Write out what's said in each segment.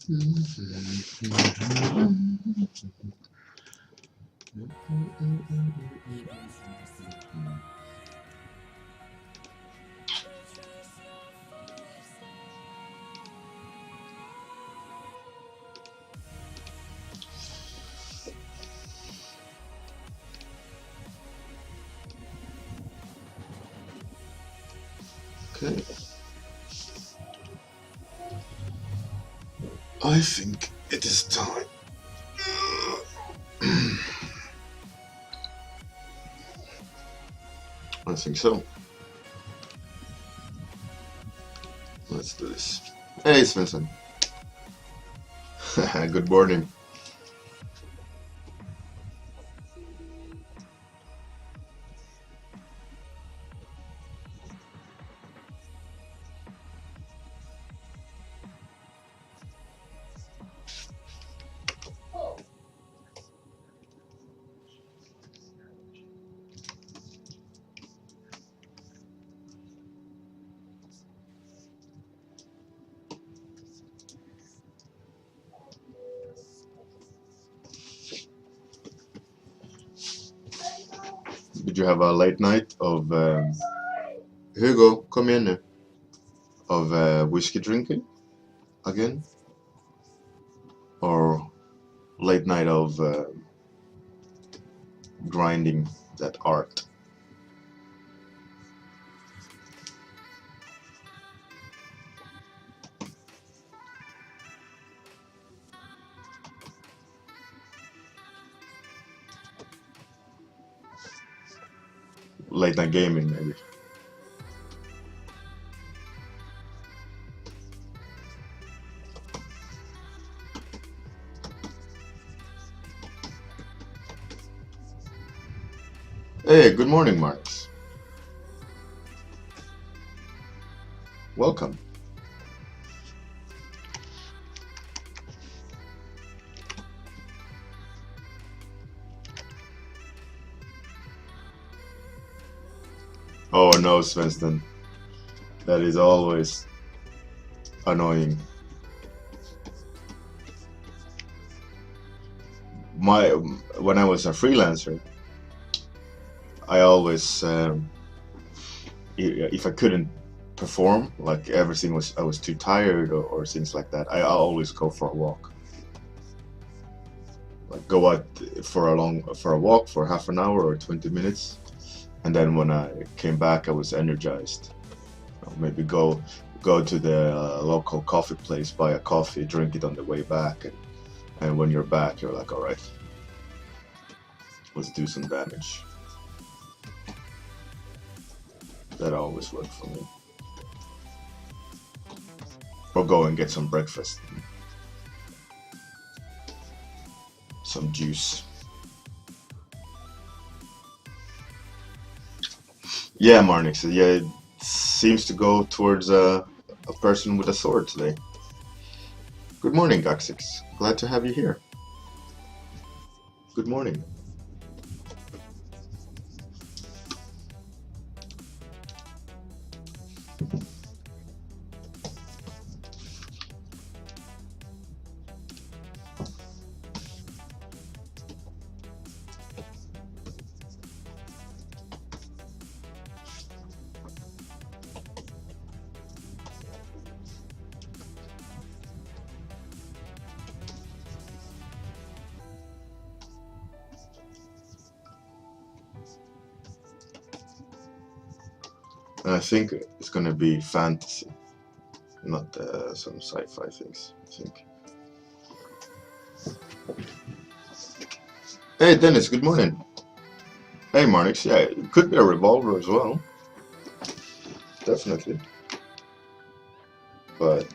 Okay. I think it is time. I think so. Let's do this. Hey, Svensson. Good morning. Did you have a late night of here you go, come in now. Of whiskey drinking again? Or late night of grinding that art? Late night gaming, maybe. Hey, good morning, Marks. Welcome. Oh no, Svensson. That is always annoying. When I was a freelancer, I always if I couldn't perform, like everything was, I was too tired or things like that, I always go for a walk. Like go out for a walk for half an hour or 20 minutes, and then when I came back, I was energized. Maybe go to the local coffee place, buy a coffee, drink it on the way back, and when you're back, you're like, all right, let's do some damage. That always worked for me. Or go and get some breakfast, some juice. Yeah, Marnix. Yeah, it seems to go towards a person with a sword today. Good morning, Gaxix. Glad to have you here. Good morning. I think it's gonna be fantasy, not some sci-fi things. I think. Hey, Dennis. Good morning. Hey, Marnix. Yeah, it could be a revolver as well. Definitely. But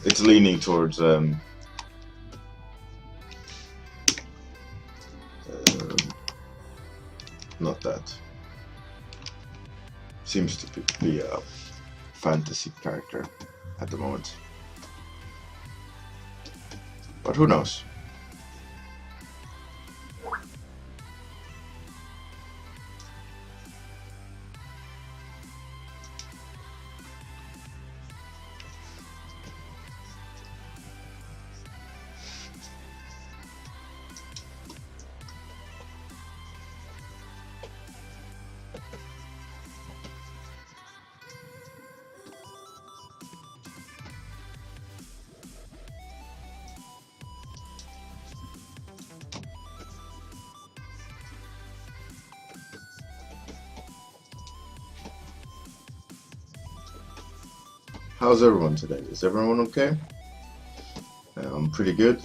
it's leaning towards not that. Seems to be a fantasy character at the moment. But who knows? How's everyone today? Is everyone okay? I'm pretty good.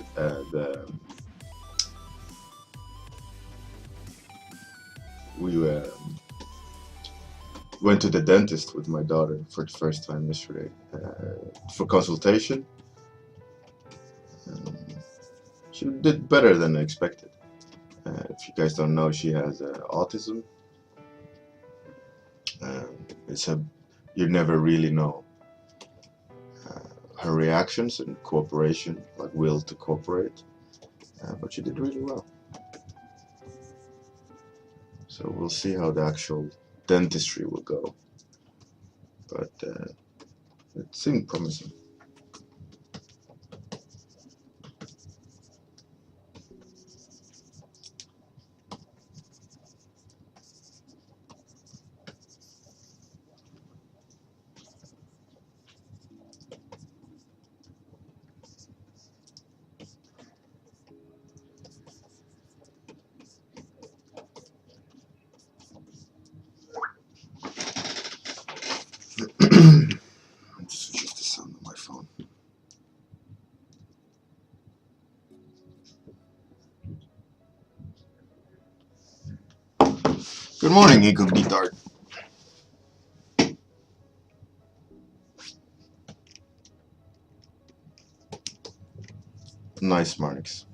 We went to the dentist with my daughter for the first time yesterday for consultation. Um, she did better than I expected. If you guys don't know, she has autism. It's a You never really know her reactions and cooperation, like will to cooperate. But she did really well. So we'll see how the actual dentistry will go. But it seemed promising. Just adjust the sound on my phone. Good morning, Incognito. Nice, Marnix.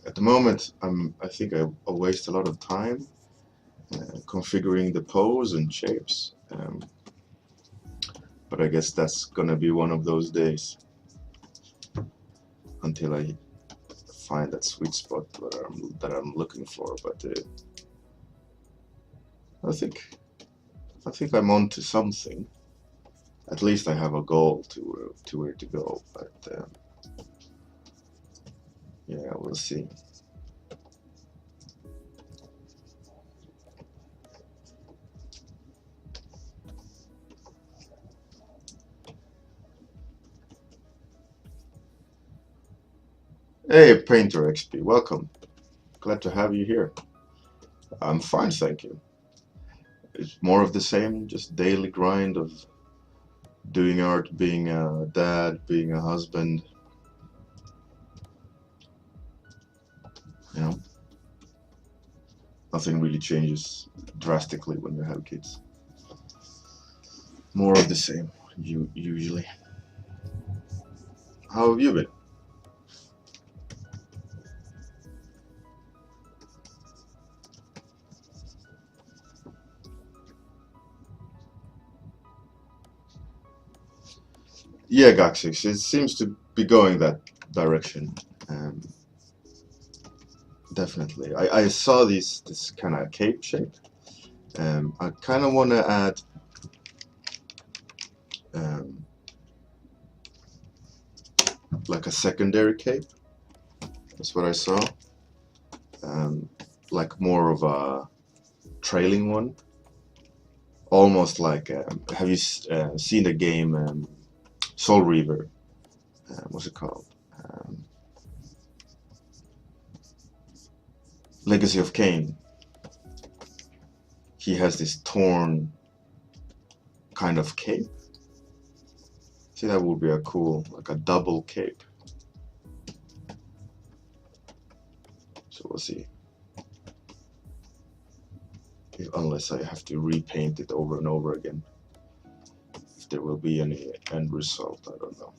At the moment, I think I waste a lot of time configuring the pose and shapes. But I guess that's gonna be one of those days until I find that sweet spot that I'm looking for. But I think I'm on to something. At least I have a goal to where to go. But yeah, we'll see. Hey, Painter XP, welcome. Glad to have you here. I'm fine, thank you. It's more of the same, just daily grind of doing art, being a dad, being a husband. You know, nothing really changes drastically when you have kids. More of the same, usually. How have you been? Yeah, Gaxix, it seems to be going that direction. Um, Definitely. I saw this kind of cape shape. I kind of want to add um, like a secondary cape. That's what I saw. Um, like more of a trailing one. Almost like, have you seen the game Soul Reaver? What's it called? Um, Legacy of Kain. He has this torn kind of cape. See, that would be a cool, like a double cape. So we'll see. Unless I have to repaint it over and over again. If there will be any end result, I don't know.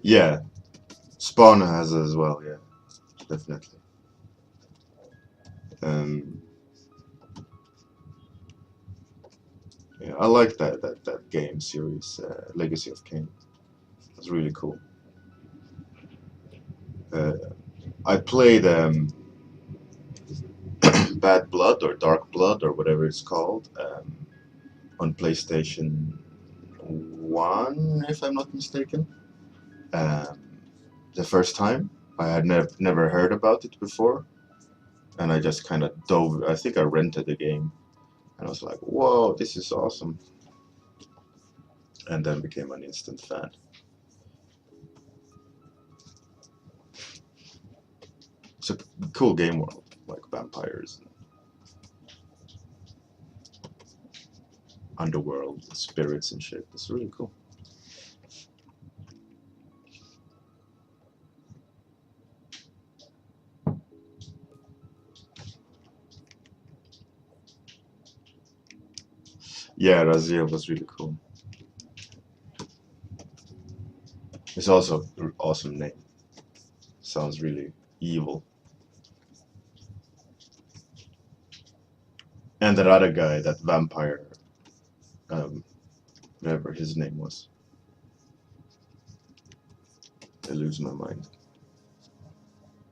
Yeah, Spawn has it as well, yeah, definitely. Um, yeah, I like that game series, Legacy of Kain. It's really cool. Uh, I played Bad Blood or Dark Blood or whatever it's called on PlayStation 1, if I'm not mistaken. the first time. I had never heard about it before, and I just kind of dove. I think I rented the game, and I was like, "Whoa, this is awesome!" And then became an instant fan. It's a cool game world, like vampires, and underworld spirits and shit. It's really cool. Yeah, Razia was really cool. It's also an awesome name. Sounds really evil. And that other guy, that vampire, um, whatever his name was. I lose my mind.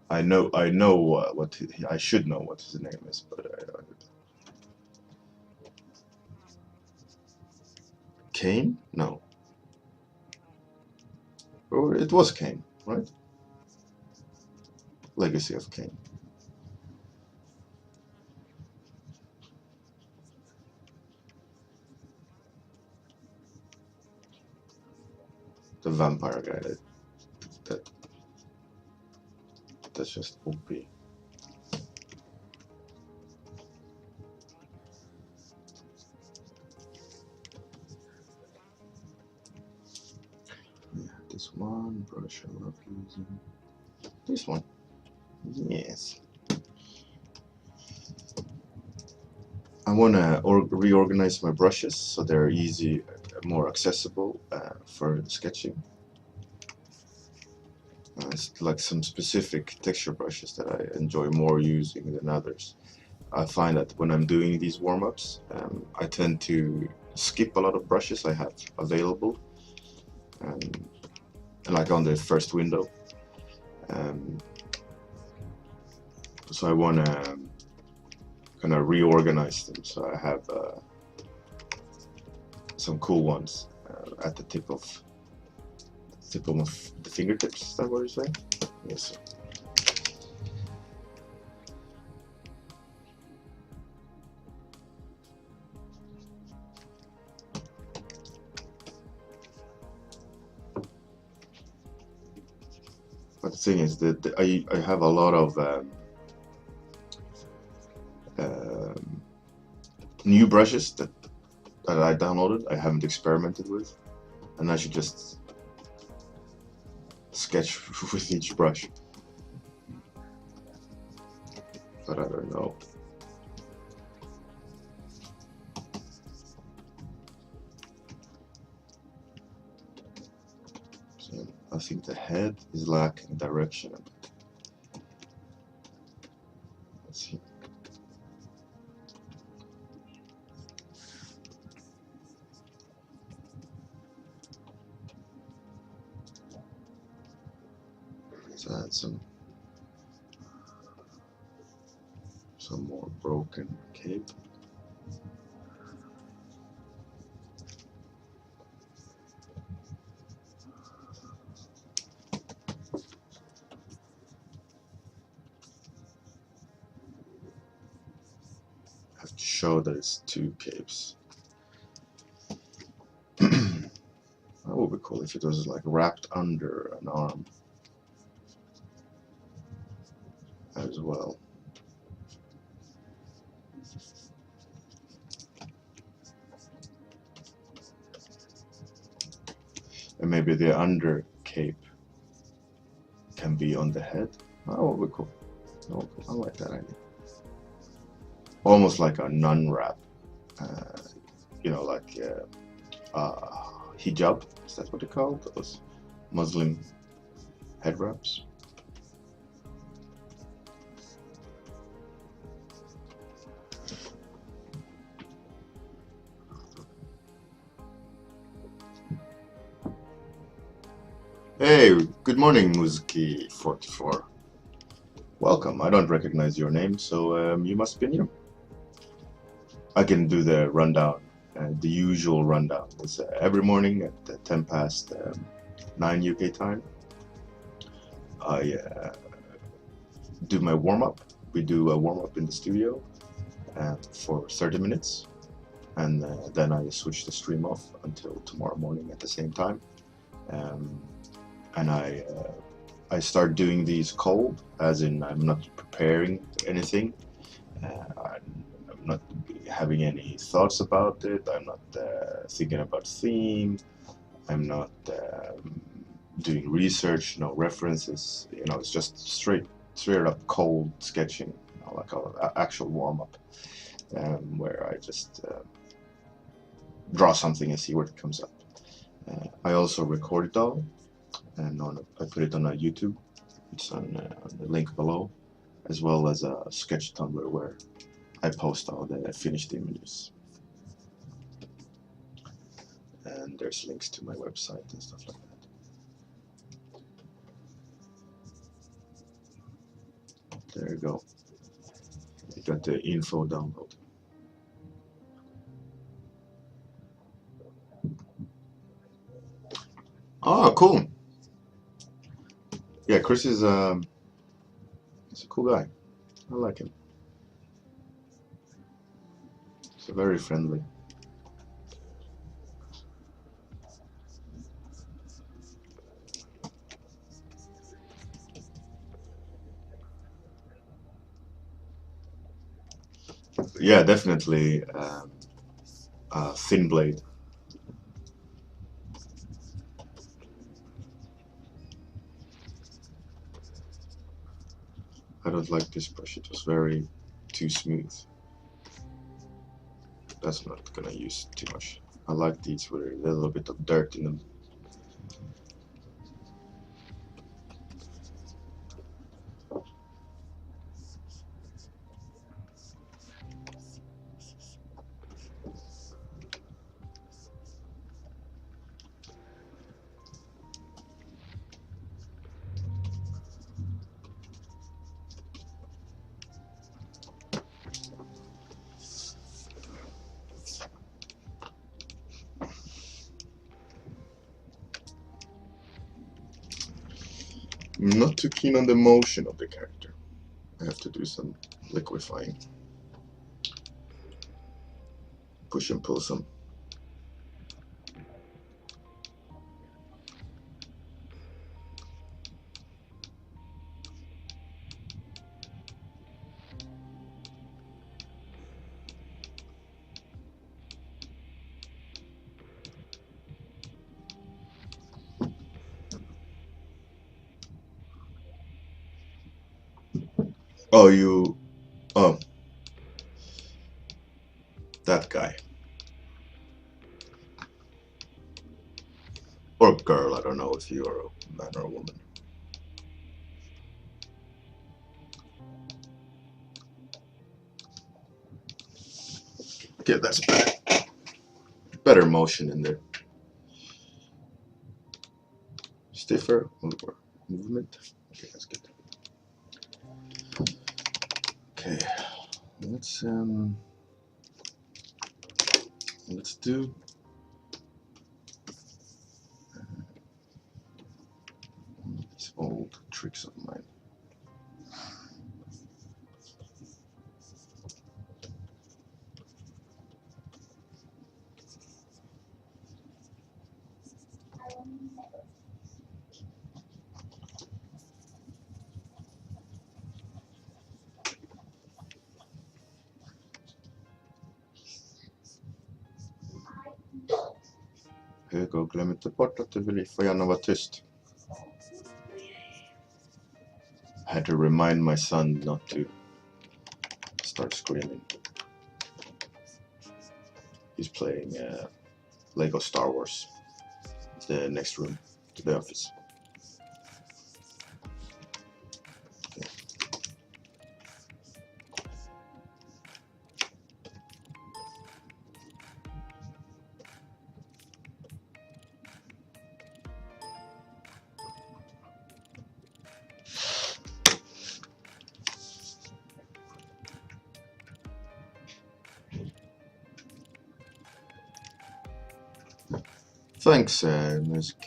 I know what I should know what his name is, but Cain? No. Or it was Cain, right? Legacy of Cain. The vampire guy that that's just OP. Yeah, this one brush I love using. This one. Yes. I want to reorganize my brushes so they're easy, more accessible for sketching. It's like some specific texture brushes that I enjoy more using than others. I find that when I'm doing these warm-ups, I tend to skip a lot of brushes I have available, and like on the first window. So I want to kind of reorganize them so I have some cool ones at the tip of the fingertips. Is that what you're saying? Yes. But the thing is that I have a lot of new brushes that I downloaded. I haven't experimented with, and I should just sketch with each brush. But I don't know. So I think the head is lacking direction. Let's see. So add some more broken cape. I have to show that it's two capes. That would be cool if it was like wrapped under an arm as well. And maybe the under cape can be on the head. That would be cool. Oh, I like that idea. Almost like a nun wrap. You know, like hijab. Is that what they call those Muslim head wraps? Hey, good morning, Muzki44. Welcome. I don't recognize your name, so you must be new. I can do the rundown, the usual rundown. It's every morning at 10 past 9 UK time, I do my warm-up. We do a warm-up in the studio for 30 minutes, and then I switch the stream off until tomorrow morning at the same time. And I start doing these cold, as in I'm not preparing anything. I'm not having any thoughts about it. I'm not thinking about theme. I'm not doing research, no references. It's just straight up cold sketching, like an actual warm-up, where I just draw something and see where it comes up. I also record it all, and I put it on a YouTube. It's on the link below, as well as a sketch Tumblr where I post all the finished images. And there's links to my website and stuff like that. There you go. You got the info download. Oh, cool. Yeah, Chris is he's a cool guy. I like him. He's very friendly. Yeah, definitely thin blade. I don't like this brush. It was very too smooth. That's not gonna use too much. I like these with a little bit of dirt in them. I'm not too keen on the motion of the character. I have to do some liquefying. Push and pull some. Oh, that guy. Or girl, I don't know if you are a man or a woman. Okay, that's better motion in there. Stiffer movement. Okay, that's good. Okay, let's do these old tricks of mine. Hugo, glöm inte bort att du får gärna vara tyst. I had to remind my son not to start screaming. He's playing Lego Star Wars, the next room to the office. Okay. Thanks, Music.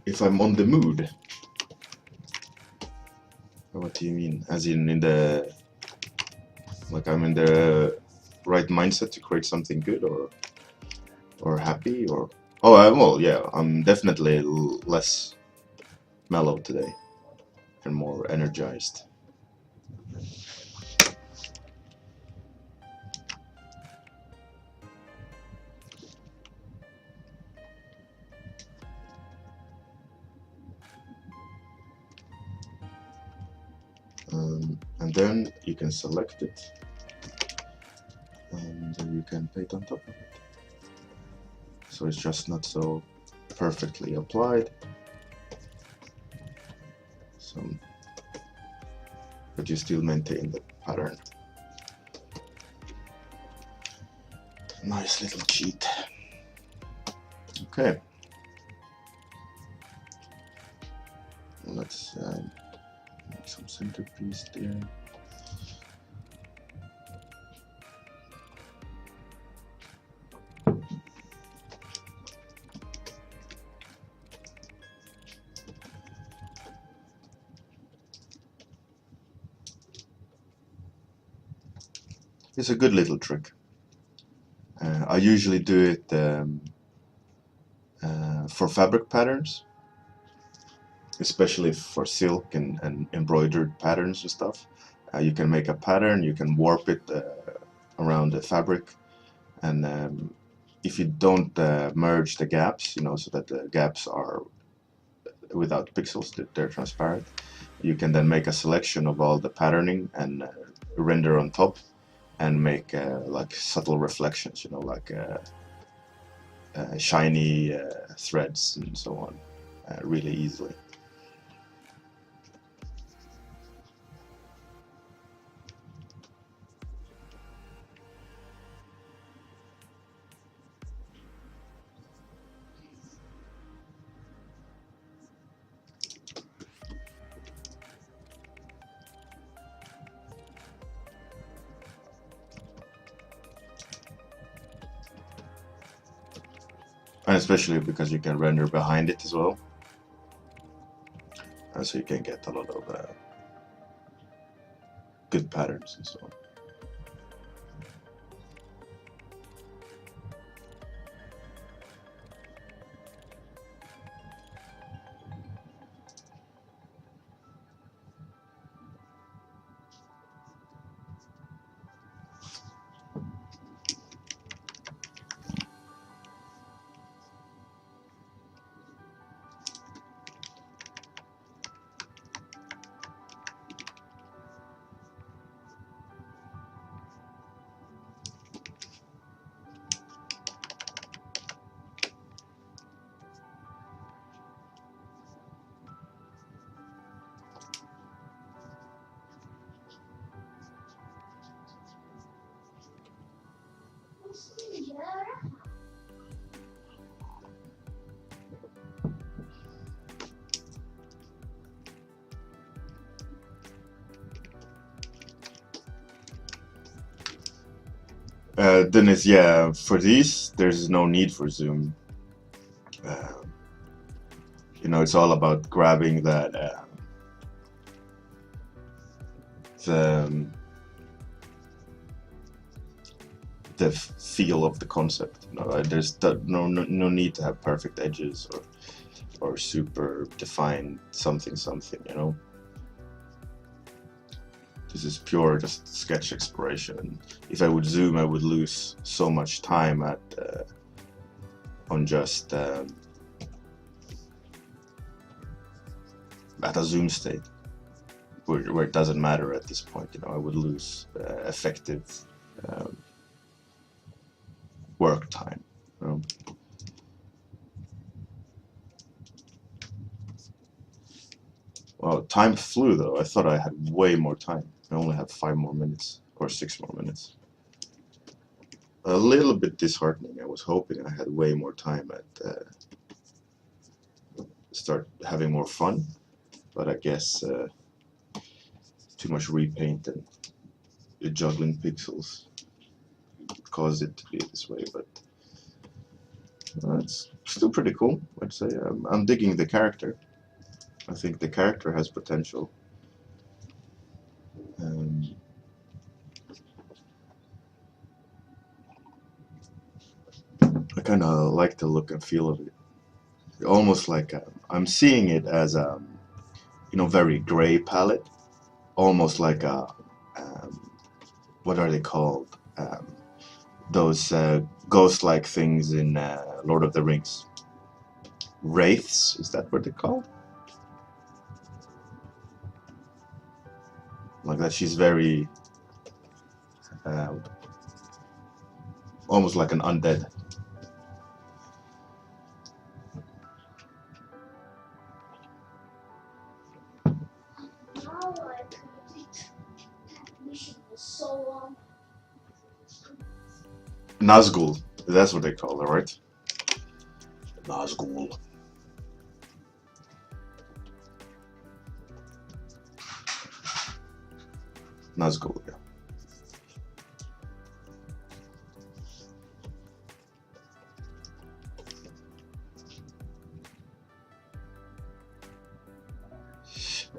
if I'm on the mood. What do you mean? As in the, like I'm in the right mindset to create something good, or happy, or well, yeah, I'm definitely less mellow today and more energized. And then you can select it, and then you can paint on top of it. So it's just not so perfectly applied. So, but you still maintain the pattern. Nice little cheat. Okay. Let's make some centerpiece there. It's a good little trick. I usually do it for fabric patterns, especially for silk and embroidered patterns and stuff. You can make a pattern, you can warp it around the fabric, and if you don't merge the gaps, so that the gaps are without pixels, that they're transparent, you can then make a selection of all the patterning and render on top and make like subtle reflections, like shiny threads and so on, really easily. And especially because you can render behind it as well, so you can get a lot of good patterns and so on. Then it's, yeah, for these there's no need for zoom. It's all about grabbing that the feel of the concept. There's no need to have perfect edges or super defined something. This is pure just sketch exploration. If I would zoom, I would lose so much time on just at a zoom state where it doesn't matter at this point. I would lose effective work time. Well, time flew though. I thought I had way more time. I only have 5 more minutes or 6 more minutes. A little bit disheartening. I was hoping I had way more time at start having more fun, but I guess too much repaint and juggling pixels caused it to be this way. But It's still pretty cool, I'd say. I'm digging the character. I think the character has potential. Um, I kind of like the look and feel of it. Almost like I'm seeing it as very gray palette, almost like a what are they called? Those ghost-like things in Lord of the Rings. Wraiths, is that what they're called? Like that, she's very uh, almost like an undead. Nazgul, that's what they call her, right? Nazgul. Nazgul, yeah.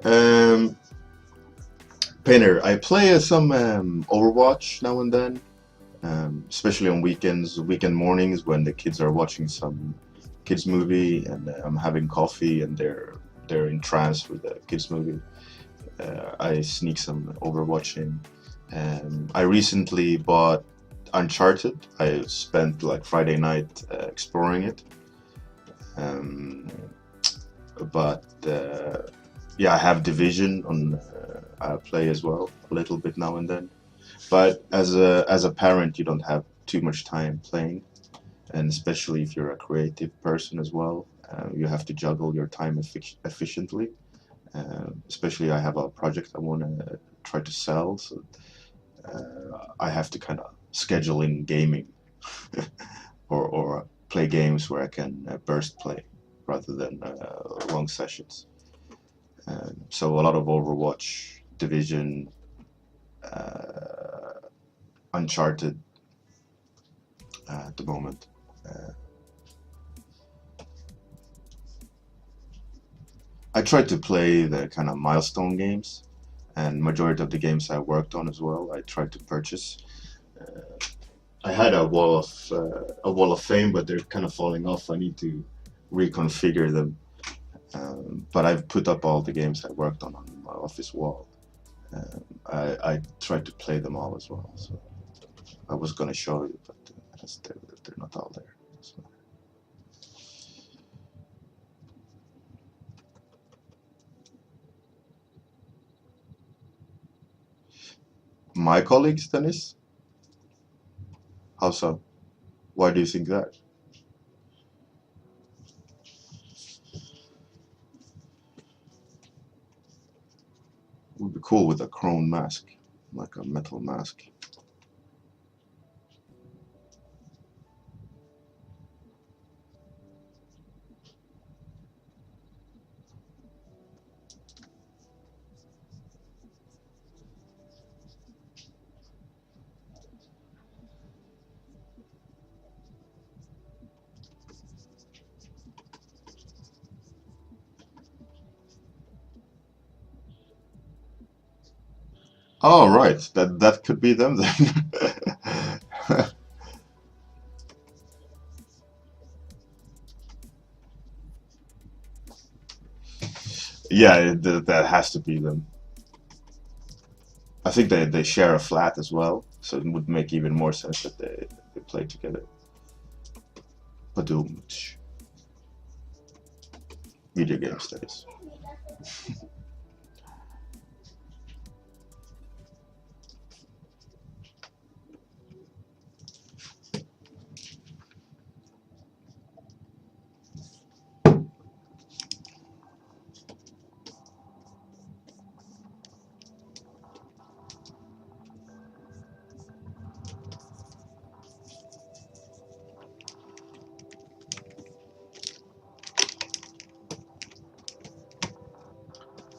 Um, Painter, I play some Overwatch now and then, especially on weekends, weekend mornings when the kids are watching some kids movie and I'm having coffee and they're in trance with the kids movie. I sneak some Overwatching. I recently bought Uncharted. I spent like Friday night exploring it. Um, but yeah, I have Division on play as well a little bit now and then. But as a parent, you don't have too much time playing, and especially if you're a creative person as well, you have to juggle your time efficiently. Especially, I have a project I want to try to sell, so I have to kind of schedule in gaming or play games where I can burst play rather than long sessions. So a lot of Overwatch, Division, uh, Uncharted at the moment. Uh, I tried to play the kind of milestone games, and majority of the games I worked on as well. I tried to purchase. Uh, I had a wall of fame, but they're kind of falling off. I need to reconfigure them. But I've put up all the games I worked on my office wall. I tried to play them all as well. So I was gonna show you, but they're not all there. So. My colleagues, Dennis? How so? Why do you think that? Would be cool with a chrome mask, like a metal mask. Oh, right. That could be them then. Yeah, that has to be them. I think they share a flat as well, so it would make even more sense that they play together. Badoom. Video game studies.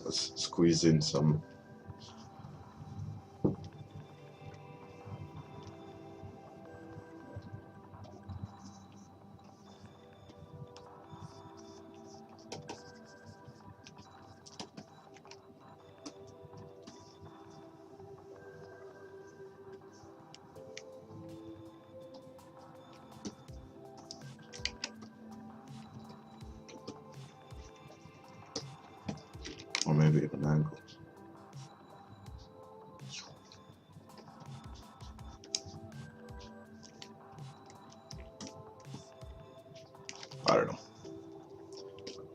Let's squeeze in some. maybe even angle. I don't know.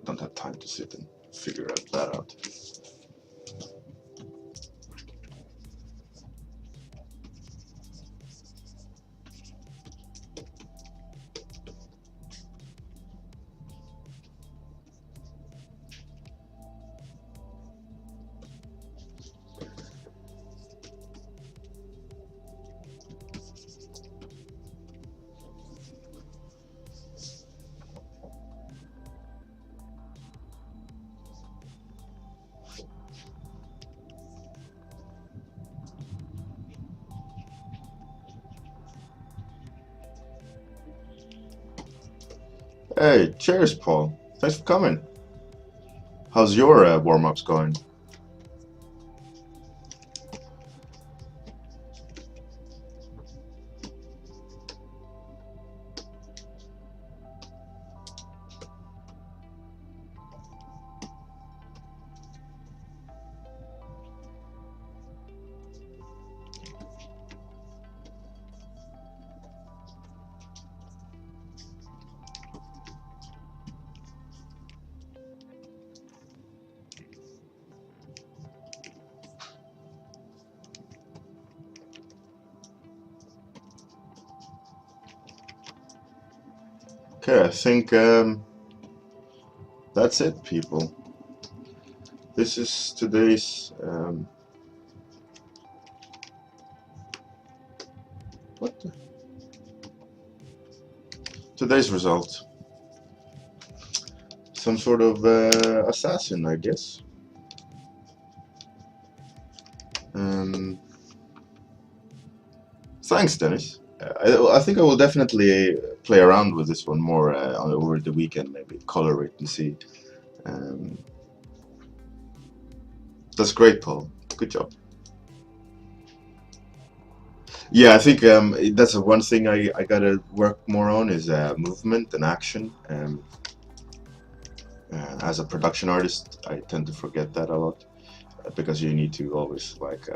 Don't have time to sit and figure that out. Hey, cheers, Paul. Thanks for coming. How's your warm-ups going? Okay, I think that's it, people. This is today's what the? Today's result. Some sort of assassin, I guess. Thanks, Dennis. I think I will definitely play around with this one more over the weekend, maybe color it and see. Um, that's great, Paul. Good job. Yeah, I think that's one thing I gotta work more on is movement and action. As a production artist, I tend to forget that a lot because you need to always like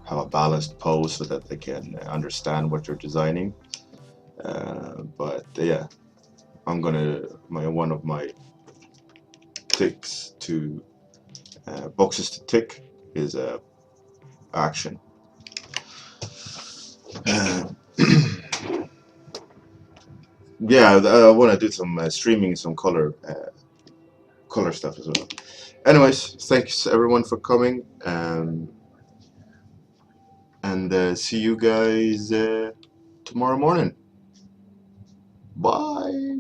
have a balanced pose so that they can understand what you're designing. But yeah, I'm gonna one of my ticks to boxes to tick is action. Yeah, I want to do some streaming, some color stuff as well. Anyways, thanks everyone for coming, and see you guys tomorrow morning. Bye.